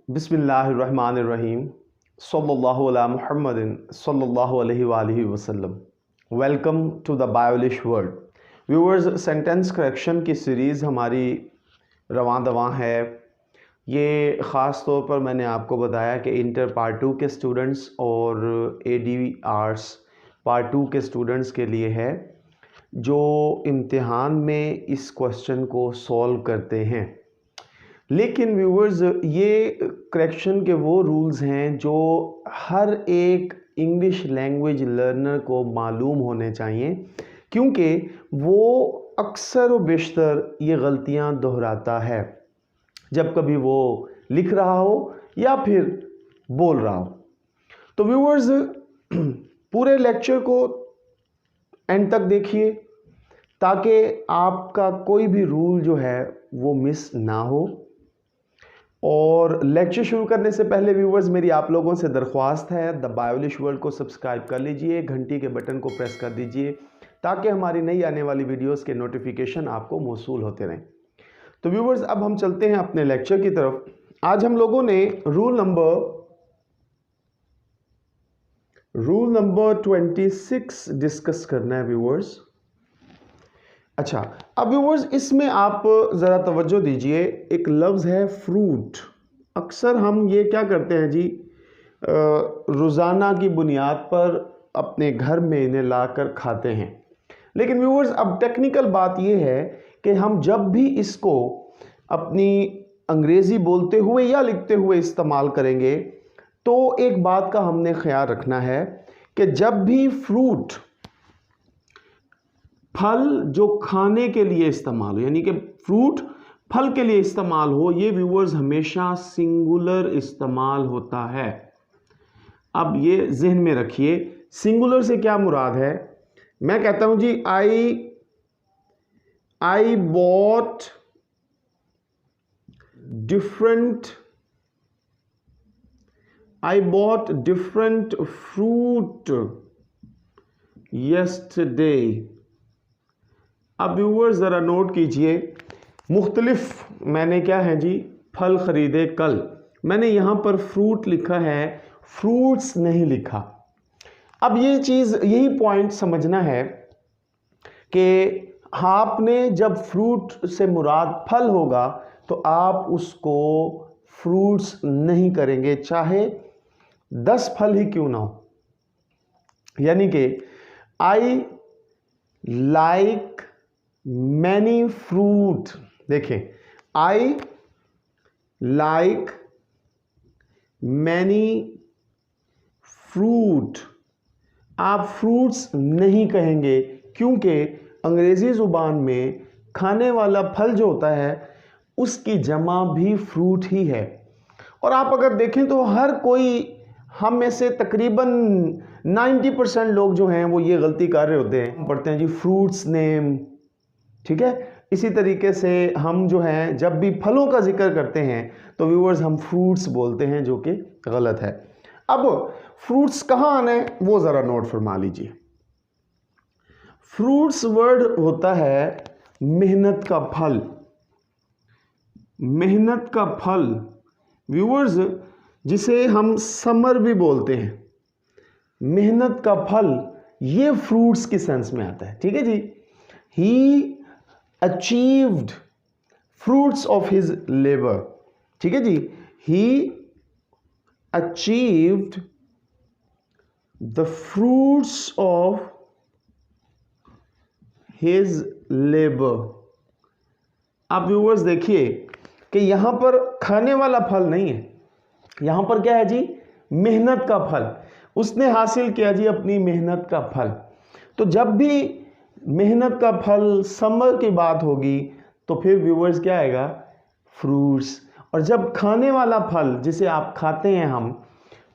बिस्मिल्लाहिर्रहमानिर्रहीम सल्लल्लाहु अला मुहम्मदिन सल्लल्लाहु अलैहि वसल्लम। Welcome to the Biolish world. Viewers, sentence correction की सीरीज़ हमारी रवां दवां है। ये ख़ास तौर पर मैंने आपको बताया कि इंटर पार्ट 2 के स्टूडेंट्स और एडी आर्ट्स पार्ट 2 के स्टूडेंट्स के लिए है जो इम्तिहान में इस क्वेश्चन को सॉल्व करते हैं। लेकिन व्यूवर्स, ये करेक्शन के वो रूल्स हैं जो हर एक इंग्लिश लैंग्वेज लर्नर को मालूम होने चाहिए, क्योंकि वो अक्सर व बेशतर ये गलतियां दोहराता है जब कभी वो लिख रहा हो या फिर बोल रहा हो। तो व्यूवर्स, पूरे लेक्चर को एंड तक देखिए ताकि आपका कोई भी रूल जो है वो मिस ना हो। और लेक्चर शुरू करने से पहले व्यूवर्स, मेरी आप लोगों से दरख्वास्त है, द बायोलिश वर्ल्ड को सब्सक्राइब कर लीजिए, घंटी के बटन को प्रेस कर दीजिए ताकि हमारी नई आने वाली वीडियोस के नोटिफिकेशन आपको मौसूल होते रहें। तो व्यूवर्स, अब हम चलते हैं अपने लेक्चर की तरफ। आज हम लोगों ने रूल नंबर 26 डिस्कस करना है व्यूवर्स। अच्छा, अब व्यूवर्स, इसमें आप ज़रा तवज्जो दीजिए। एक लफ्ज़ है फ्रूट। अक्सर हम ये क्या करते हैं जी, रोज़ाना की बुनियाद पर अपने घर में इन्हें लाकर खाते हैं। लेकिन व्यूवर्स, अब टेक्निकल बात ये है कि हम जब भी इसको अपनी अंग्रेज़ी बोलते हुए या लिखते हुए इस्तेमाल करेंगे तो एक बात का हमने ख्याल रखना है कि जब भी फ्रूट, फल जो खाने के लिए इस्तेमाल हो, यानी कि फ्रूट फल के लिए इस्तेमाल हो, ये व्यूवर्स हमेशा सिंगुलर इस्तेमाल होता है। अब ये जहन में रखिए, सिंगुलर से क्या मुराद है। मैं कहता हूं जी, I bought different fruit yesterday. अब व्यूवर्स ज़रा नोट कीजिए, मुख्तलिफ मैंने क्या है जी, फल ख़रीदे कल। मैंने यहाँ पर फ्रूट लिखा है, फ्रूट्स नहीं लिखा। अब ये चीज़, यही पॉइंट समझना है कि आपने जब फ्रूट से मुराद फल होगा तो आप उसको फ्रूट्स नहीं करेंगे, चाहे 10 फल ही क्यों ना हो। यानी कि आई लाइक मैनी फ्रूट। देखें, आई लाइक मैनी फ्रूट। आप फ्रूट्स नहीं कहेंगे, क्योंकि अंग्रेजी ज़ुबान में खाने वाला फल जो होता है उसकी जमा भी फ्रूट ही है। और आप अगर देखें तो हर कोई, हम में से तकरीबन 90% लोग जो हैं वो ये गलती कर रहे होते हैं, पढ़ते हैं जी फ्रूट्स नेम, ठीक है। इसी तरीके से हम जो हैं जब भी फलों का जिक्र करते हैं तो व्यूअर्स हम फ्रूट्स बोलते हैं, जो कि गलत है। अब फ्रूट्स कहाँ आना है वो ज़रा नोट फरमा लीजिए। फ्रूट्स वर्ड होता है मेहनत का फल। मेहनत का फल व्यूअर्स, जिसे हम समर भी बोलते हैं, मेहनत का फल, ये फ्रूट्स की सेंस में आता है, ठीक है जी। He achieved fruits of his labour, ठीक है जी। He achieved the fruits of his labour. आप व्यूअर्स देखिए कि यहां पर खाने वाला फल नहीं है, यहां पर क्या है जी, मेहनत का फल। उसने हासिल किया जी अपनी मेहनत का फल। तो जब भी मेहनत का फल समर की बात होगी तो फिर व्यूअर्स क्या आएगा, फ्रूट्स। और जब खाने वाला फल जिसे आप खाते हैं हम,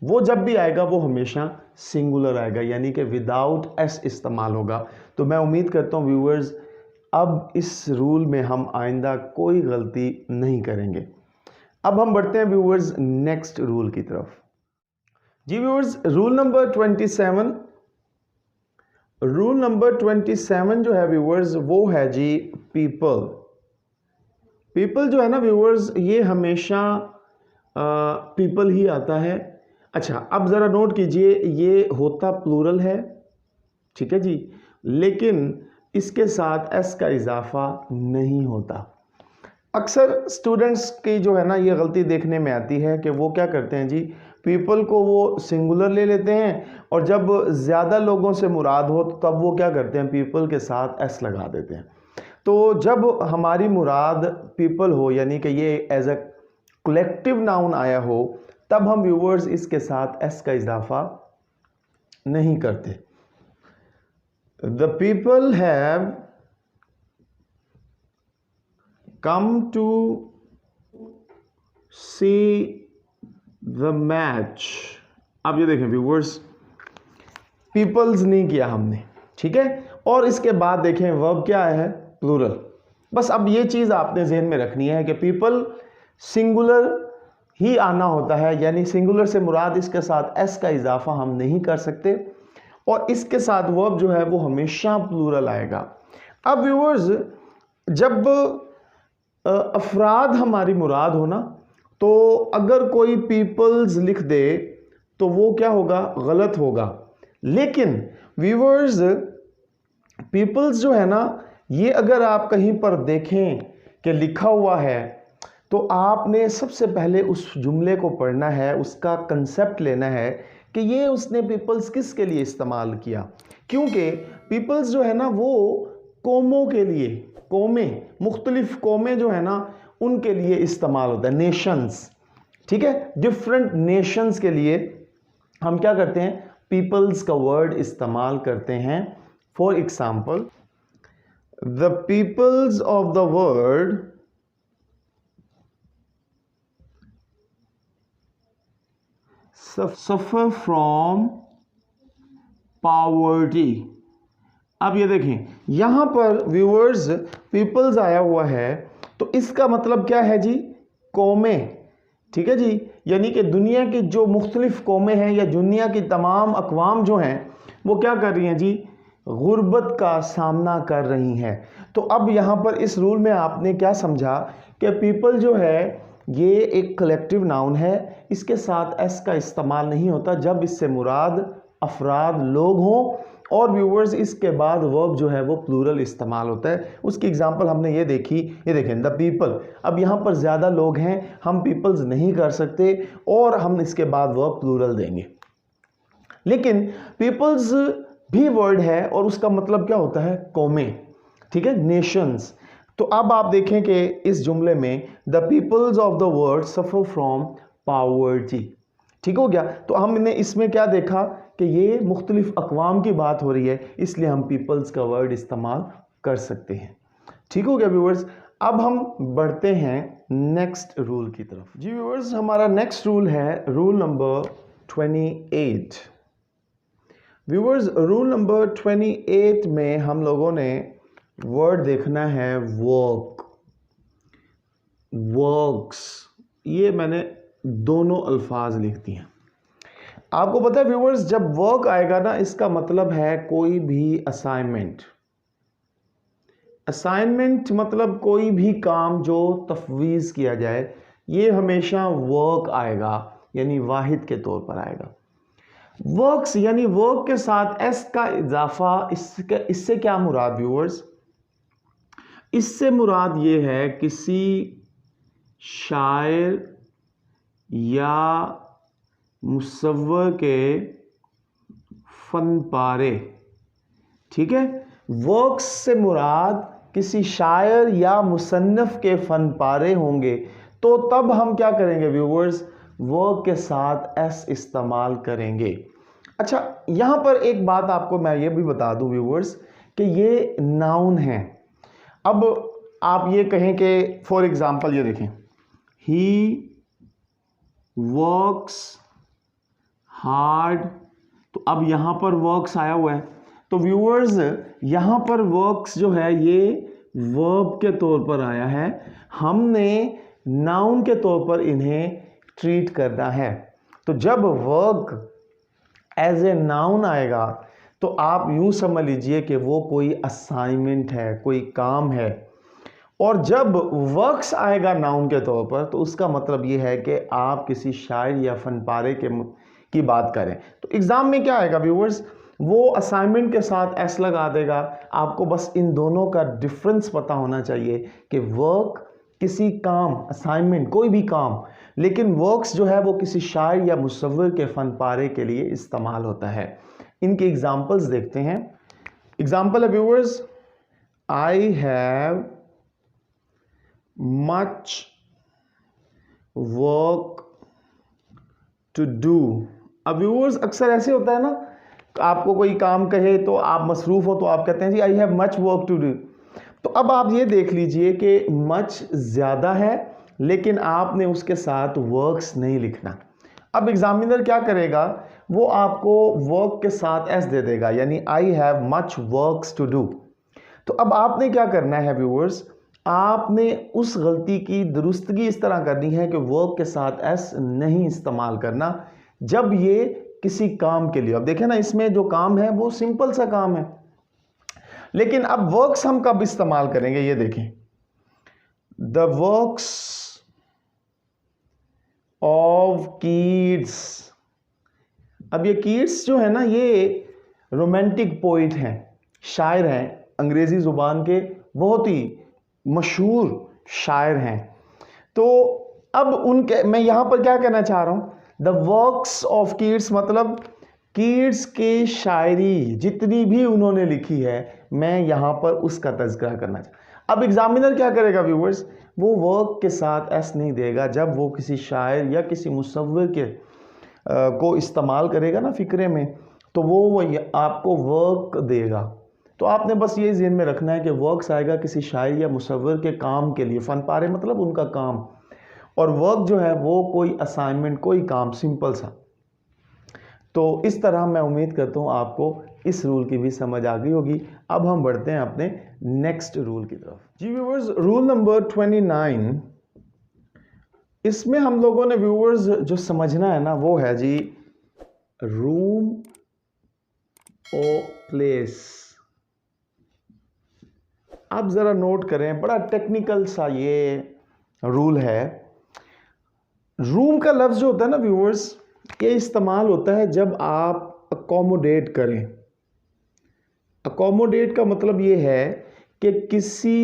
वो जब भी आएगा वो हमेशा सिंगुलर आएगा, यानी कि विदाउट एस इस्तेमाल होगा। तो मैं उम्मीद करता हूँ व्यूअर्स, अब इस रूल में हम आइंदा कोई गलती नहीं करेंगे। अब हम बढ़ते हैं व्यूअर्स नेक्स्ट रूल की तरफ। जी viewers, rule number 27। Rule number 27 जो है व्यूअर्स, वो है जी पीपल। पीपल जो है ना व्यूअर्स, ये हमेशा पीपल ही आता है। अच्छा, अब ज़रा नोट कीजिए, ये होता प्लूरल है, ठीक है जी, लेकिन इसके साथ एस का इजाफा नहीं होता। अक्सर स्टूडेंट्स की जो है ना ये गलती देखने में आती है कि वो क्या करते हैं जी, पीपल को वो सिंगुलर ले लेते हैं और जब ज़्यादा लोगों से मुराद हो तो तब वो क्या करते हैं, पीपल के साथ एस लगा देते हैं। तो जब हमारी मुराद पीपल हो, यानी कि ये एज अ कलेक्टिव नाउन आया हो, तब हम व्यूवर्स इसके साथ एस का इजाफा नहीं करते। The people have come to see the match। अब ये देखें व्यूवर्स, पीपल्स नहीं किया हमने, ठीक है, और इसके बाद देखें वर्ब क्या है, प्लूरल। बस अब ये चीज़ आपने जहन में रखनी है कि पीपल सिंगुलर ही आना होता है, यानी सिंगुलर से मुराद इसके साथ एस का इजाफा हम नहीं कर सकते, और इसके साथ वर्ब जो है वो हमेशा प्लूरल आएगा। अब व्यूवर्स, जब अफराद हमारी मुराद हो ना, तो अगर कोई पीपल्स लिख दे तो वो क्या होगा, गलत होगा। लेकिन व्यूवर्स, पीपल्स जो है ना, ये अगर आप कहीं पर देखें कि लिखा हुआ है, तो आपने सबसे पहले उस जुमले को पढ़ना है, उसका कंसेप्ट लेना है कि ये उसने पीपल्स किस के लिए इस्तेमाल किया। क्योंकि पीपल्स जो है ना वो कौमों के लिए, कौमें, मुख्तलिफ कौमें जो है ना उनके लिए इस्तेमाल होता है, नेशंस, ठीक है, डिफरेंट नेशंस के लिए हम क्या करते हैं, पीपल्स का वर्ड इस्तेमाल करते हैं। For example, the peoples of the world suffer from poverty. अब ये देखें, यहां पर व्यूअर्स पीपल्स आया हुआ है, तो इसका मतलब क्या है जी, कौमें, ठीक है जी, यानी कि दुनिया की जो मुख्तलिफ कौमें हैं या दुनिया की तमाम अक़वाम जो हैं वो क्या कर रही हैं जी, गुर्बत का सामना कर रही हैं। तो अब यहाँ पर इस रूल में आपने क्या समझा कि पीपल जो है ये एक कलेक्टिव नाउन है, इसके साथ एस का इस्तेमाल नहीं होता जब इससे मुराद अफराद, लोग हों, और व्यूवर्स इसके बाद वर्ब जो है वो प्लूरल इस्तेमाल होता है। उसकी एग्जांपल हमने ये देखी, ये देखें, द पीपल। अब यहाँ पर ज़्यादा लोग हैं, हम पीपल्स नहीं कर सकते और हम इसके बाद वर्ब प्लूरल देंगे। लेकिन पीपल्स भी वर्ड है और उसका मतलब क्या होता है, कौमें, ठीक है, नेशंस। तो अब आप देखें कि इस जुमले में the peoples of the world suffer from poverty, ठीक हो गया। तो हमने इसमें क्या देखा कि ये मुख्तलिफ अक़वाम की बात हो रही है, इसलिए हम पीपल्स का वर्ड इस्तेमाल कर सकते हैं, ठीक हो गया व्यूअर्स। अब हम बढ़ते हैं नेक्स्ट रूल की तरफ जी व्यूअर्स। हमारा नेक्स्ट रूल है rule number 28। Viewers, rule number 28 में हम लोगों ने वर्ड देखना है वर्क, वर्क्स। ये मैंने दोनों अल्फाज लिख दिए हैं। आपको पता है व्यूअर्स, जब वर्क आएगा ना, इसका मतलब है कोई भी असाइनमेंट। असाइनमेंट मतलब कोई भी काम जो तफवीज़ किया जाए, ये हमेशा वर्क आएगा, यानी वाहिद के तौर पर आएगा। वर्क्स यानी वर्क के साथ एस का इजाफा, इससे क्या मुराद व्यूअर्स, इससे मुराद ये है किसी शायर या मुसव्वर के फन पारे, ठीक है। वर्क्स से मुराद किसी शायर या मुसन्नफ के फन पारे होंगे, तो तब हम क्या करेंगे व्यूवर्स, वर्क के साथ एस इस्तेमाल करेंगे। अच्छा, यहां पर एक बात आपको मैं ये भी बता दूं व्यूवर्स कि ये नाउन है। अब आप ये कहें कि फॉर एग्जाम्पल ये देखें, ही वर्क्स हार्ड, तो अब यहां पर वर्क्स आया हुआ है, तो व्यूअर्स यहां पर वर्क्स जो है ये वर्ब के तौर पर आया है, हमने नाउन के तौर पर इन्हें ट्रीट करना है। तो जब वर्क एज ए नाउन आएगा तो आप यूं समझ लीजिए कि वो कोई असाइनमेंट है, कोई काम है, और जब वर्क्स आएगा नाउन के तौर पर तो उसका मतलब ये है कि आप किसी शायर या फनपारे की बात करें। तो एग्जाम में क्या आएगा व्यूअर्स, वो असाइनमेंट के साथ एस लगा देगा। आपको बस इन दोनों का डिफरेंस पता होना चाहिए कि वर्क किसी काम, असाइनमेंट कोई भी काम, लेकिन वर्क्स जो है वो किसी शायर या मुसव्विर के फनपारे के लिए इस्तेमाल होता है। इनके एग्जाम्पल्स देखते हैं। एग्जाम्पल है viewers, I have much work to do. अब व्यूअर्स अक्सर ऐसे होता है ना, आपको कोई काम कहे तो आप मसरूफ हो तो आप कहते हैं जी I have much work to do. तो अब आप ये देख लीजिए कि मच ज़्यादा है लेकिन आपने उसके साथ वर्क्स नहीं लिखना। अब एग्जामिनर क्या करेगा, वो आपको वर्क के साथ एस दे देगा, यानी I have much works to do. तो अब आपने क्या करना है व्यूअर्स, आपने उस गलती की दुरुस्तगी इस तरह करनी है कि वर्क के साथ एस नहीं इस्तेमाल करना जब ये किसी काम के लिए। अब देखें ना, इसमें जो काम है वो सिंपल सा काम है, लेकिन अब वर्क्स हम कब इस्तेमाल करेंगे ये देखें, द वर्क्स ऑफ कीट्स। अब ये कीट्स जो है ना, ये रोमांटिक पोइट हैं, शायर हैं, अंग्रेजी जुबान के बहुत ही मशहूर शायर हैं। तो अब उनके, मैं यहां पर क्या कहना चाह रहा हूं, द वर्क्स ऑफ कीट्स मतलब कीट्स की शायरी जितनी भी उन्होंने लिखी है, मैं यहां पर उसका तज़किरा करना चाहता। अब एग्जामिनर क्या करेगा व्यूअर्स, वो वर्क के साथ एस नहीं देगा जब वो किसी शायर या किसी मुसव्विर के को इस्तेमाल करेगा ना फिक्रे में, तो वो आपको वर्क देगा। तो आपने बस ये ज़हन में रखना है कि वर्क्स आएगा किसी शायर या मुसव्विर के काम के लिए, फन पारे मतलब उनका काम, और वर्क जो है वो कोई असाइनमेंट, कोई काम सिंपल सा। तो इस तरह मैं उम्मीद करता हूँ आपको इस रूल की भी समझ आ गई होगी। अब हम बढ़ते हैं अपने नेक्स्ट रूल की तरफ। जी व्यूअर्स, रूल नंबर 29, इसमें हम लोगों ने व्यूअर्स जो समझना है ना वो है जी रूम और प्लेस। आप ज़रा नोट करें, बड़ा टेक्निकल सा ये रूल है। रूम का लफ्ज़ जो होता है ना व्यूअर्स, ये इस्तेमाल होता है जब आप अकोमोडेट करें। अकोमोडेट का मतलब ये है कि किसी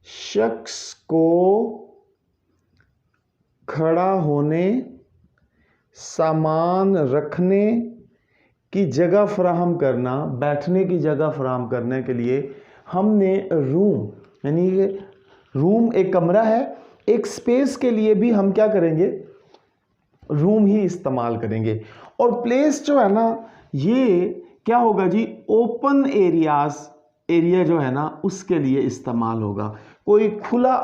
शख्स को खड़ा होने, सामान रखने की जगह फराहम करना, बैठने की जगह फराहम करने के लिए हमने रूम, यानी कि रूम एक कमरा है, एक स्पेस के लिए भी हम क्या करेंगे, रूम ही इस्तेमाल करेंगे। और प्लेस जो है ना, ये क्या होगा जी, ओपन एरिया जो है ना उसके लिए इस्तेमाल होगा। कोई खुला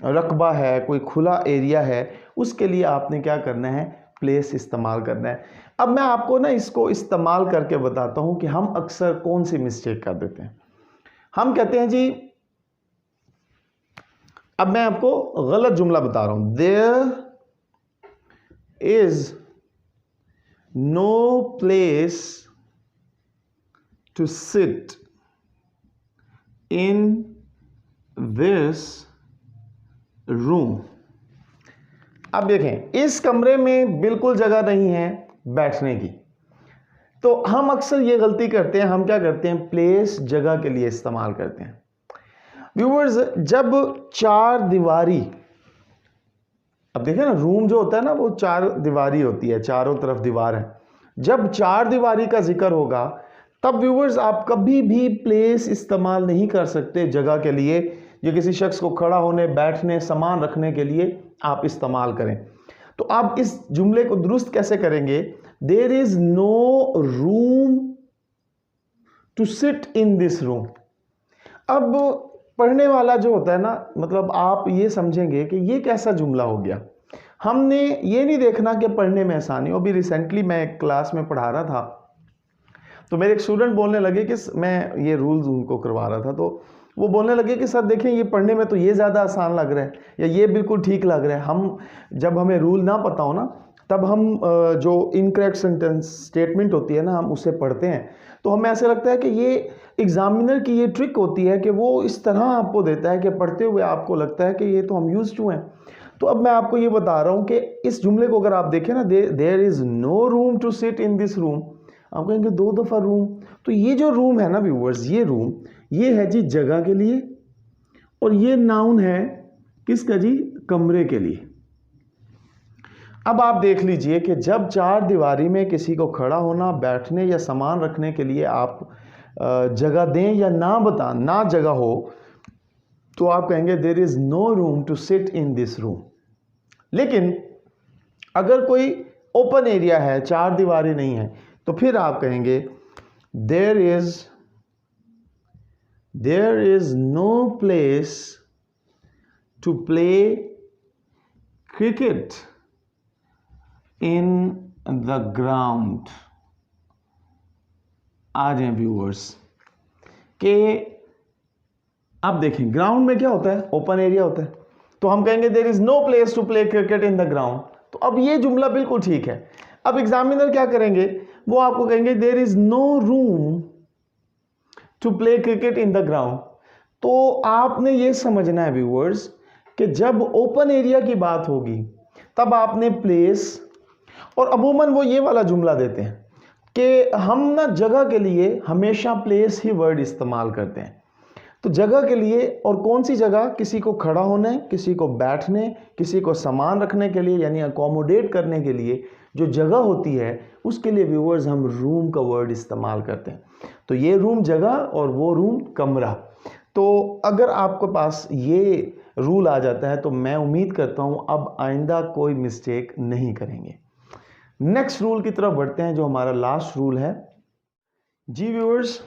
रकबा है, कोई खुला एरिया है, उसके लिए आपने क्या करना है, प्लेस इस्तेमाल करना है। अब मैं आपको ना इसको इस्तेमाल करके बताता हूं कि हम अक्सर कौन सी मिस्टेक कर देते हैं। हम कहते हैं जी, अब मैं आपको गलत जुमला बता रहा हूं, there is no place to sit in this room. अब देखें, इस कमरे में बिल्कुल जगह नहीं है बैठने की। तो हम अक्सर ये गलती करते हैं, हम क्या करते हैं, प्लेस जगह के लिए इस्तेमाल करते हैं। व्यूअर्स, जब चार दीवारी, अब देखें ना, रूम जो होता है ना वो चार दीवारी होती है, चारों तरफ दीवार है। जब चार दीवारी का जिक्र होगा तब व्यूअर्स आप कभी भी प्लेस इस्तेमाल नहीं कर सकते जगह के लिए। ये किसी शख्स को खड़ा होने, बैठने, सामान रखने के लिए आप इस्तेमाल करें। तो आप इस जुमले को दुरुस्त कैसे करेंगे, there is no room to sit in this room. अब पढ़ने वाला जो होता है ना, मतलब आप ये समझेंगे कि ये कैसा जुमला हो गया। हमने ये नहीं देखना कि पढ़ने में आसानी हो। अभी रिसेंटली मैं एक क्लास में पढ़ा रहा था, तो मेरे एक स्टूडेंट बोलने लगे कि मैं ये रूल्स उनको करवा रहा था, तो वो बोलने लगे कि सर देखें, ये पढ़ने में तो ये ज़्यादा आसान लग रहा है या ये बिल्कुल ठीक लग रहा है। हम जब हमें रूल ना पता हो ना, तब हम जो इनकरेक्ट सेंटेंस स्टेटमेंट होती है ना, हम उसे पढ़ते हैं तो हमें ऐसा लगता है कि ये एग्जामिनर की ये ट्रिक होती है कि वो इस तरह आपको देता है कि पढ़ते हुए आपको लगता है कि ये तो हम यूज्ड टू हैं। तो अब मैं आपको ये बता रहा हूँ कि इस जुमले को अगर आप देखें ना, there is no room to sit in this room, आप कहेंगे 2 दफ़ा रूम। तो ये जो रूम है ना व्यूअर्स, ये रूम ये है जी जगह के लिए, और ये नाउन है किसका जी, कमरे के लिए। अब आप देख लीजिए कि जब चार दीवारी में किसी को खड़ा होना, बैठने या सामान रखने के लिए आप जगह दें या ना जगह हो, तो आप कहेंगे there is no room to sit in this room. लेकिन अगर कोई ओपन एरिया है, चार दीवारी नहीं है, तो फिर आप कहेंगे there is no place to play cricket in the ground. आ जाए व्यूअर्स के आप देखें ग्राउंड में क्या होता है, ओपन एरिया होता है, तो हम कहेंगे there is no place to play cricket in the ground. तो अब ये जुमला बिल्कुल ठीक है। अब एग्जामिनर क्या करेंगे, वो आपको कहेंगे there is no room to play cricket in the ground. तो आपने ये समझना है व्यूअर्स कि जब ओपन एरिया की बात होगी तब आपने प्लेस, और अमूमन वो ये वाला जुमला देते हैं कि हम ना जगह के लिए हमेशा प्लेस ही वर्ड इस्तेमाल करते हैं। तो जगह के लिए, और कौन सी जगह, किसी को खड़ा होने, किसी को बैठने, किसी को सामान रखने के लिए यानी अकोमोडेट करने के लिए जो जगह होती है उसके लिए व्यूअर्स हम रूम का वर्ड इस्तेमाल करते हैं। तो ये रूम जगह और वो रूम कमरा। तो अगर आपके पास ये रूल आ जाता है तो मैं उम्मीद करता हूँ अब आइंदा कोई मिस्टेक नहीं करेंगे। नेक्स्ट रूल की तरफ बढ़ते हैं जो हमारा लास्ट रूल है जी व्यूअर्स,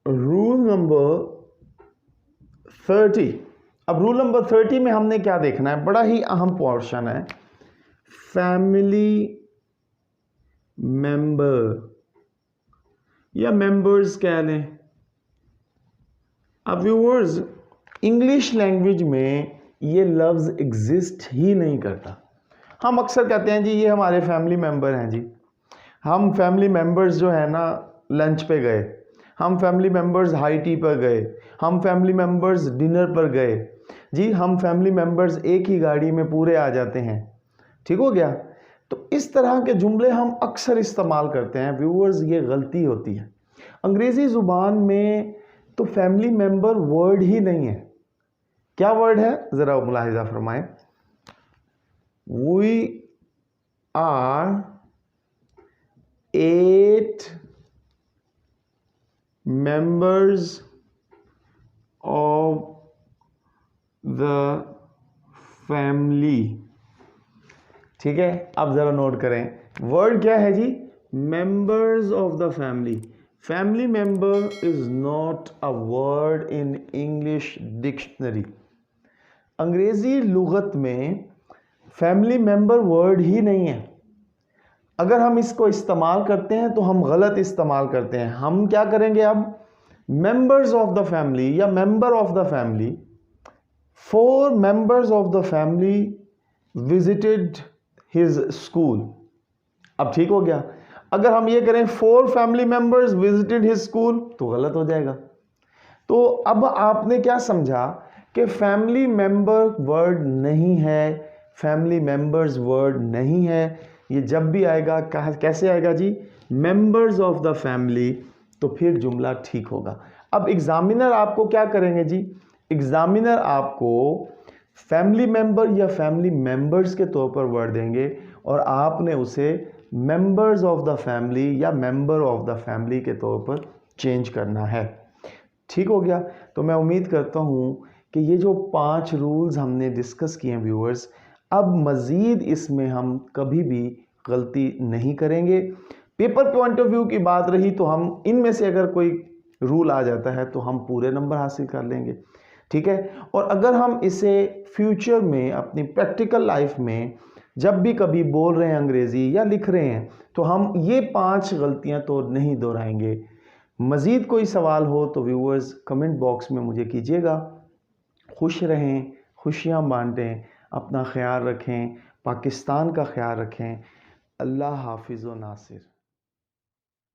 रूल नंबर 30। अब रूल नंबर 30 में हमने क्या देखना है, बड़ा ही अहम पोर्शन है, फैमिली मेंबर या मेंबर्स कह लें। अब व्यूअर्स इंग्लिश लैंग्वेज में ये लफ्ज़ एग्जिस्ट ही नहीं करता। हम अक्सर कहते हैं जी ये हमारे फैमिली मेंबर हैं जी, हम फैमिली मेंबर्स जो है ना लंच पे गए, हम फैमिली मेंबर्स हाई टी पर गए, हम फैमिली मेंबर्स डिनर पर गए जी, हम फैमिली मेंबर्स एक ही गाड़ी में पूरे आ जाते हैं। ठीक हो गया। तो इस तरह के जुमले हम अक्सर इस्तेमाल करते हैं व्यूअर्स, ये गलती होती है। अंग्रेज़ी ज़ुबान में तो फैमिली मेंबर वर्ड ही नहीं है। क्या वर्ड है ज़रा मुलाहिजा फरमाएं, we are 8 members of the family। ठीक है, अब जरा नोट करें, वर्ड क्या है जी, members of the family। family member is not a word in English dictionary। अंग्रेजी लुगत में फैमिली मेंबर वर्ड ही नहीं है। अगर हम इसको इस्तेमाल करते हैं तो हम गलत इस्तेमाल करते हैं। हम क्या करेंगे अब, मेंबर्स ऑफ द फैमिली या member of the family, 4 members of the family visited his school. अब ठीक हो गया। अगर हम ये करें 4 family members visited his school तो गलत हो जाएगा। तो अब आपने क्या समझा कि फैमिली मेंबर वर्ड नहीं है, फैमिली मेंबर्स वर्ड नहीं है। ये जब भी आएगा कैसे आएगा जी, मेंबर्स ऑफ द फैमिली, तो फिर जुमला ठीक होगा। अब एग्जामिनर आपको क्या करेंगे जी, एग्जामिनर आपको फैमिली मेंबर या फैमिली मेंबर्स के तौर पर वर्ड देंगे और आपने उसे मेंबर्स ऑफ द फैमिली या मेंबर ऑफ द फैमिली के तौर पर चेंज करना है। ठीक हो गया। तो मैं उम्मीद करता हूँ कि ये जो 5 रूल्स हमने डिस्कस किए हैं व्यूअर्स, अब मज़ीद इसमें हम कभी भी गलती नहीं करेंगे। पेपर पॉइंट ऑफ व्यू की बात रही तो हम इनमें से अगर कोई रूल आ जाता है तो हम पूरे नंबर हासिल कर लेंगे। ठीक है। और अगर हम इसे फ्यूचर में अपनी प्रैक्टिकल लाइफ में जब भी कभी बोल रहे हैं अंग्रेज़ी या लिख रहे हैं तो हम ये 5 गलतियां तो नहीं दोहराएंगे। मज़ीद कोई सवाल हो तो व्यूअर्स कमेंट बॉक्स में मुझे कीजिएगा। खुश रहें, खुशियाँ बांटें, अपना ख्याल रखें, पाकिस्तान का ख्याल रखें। अल्लाह हाफिज़ व नासिर।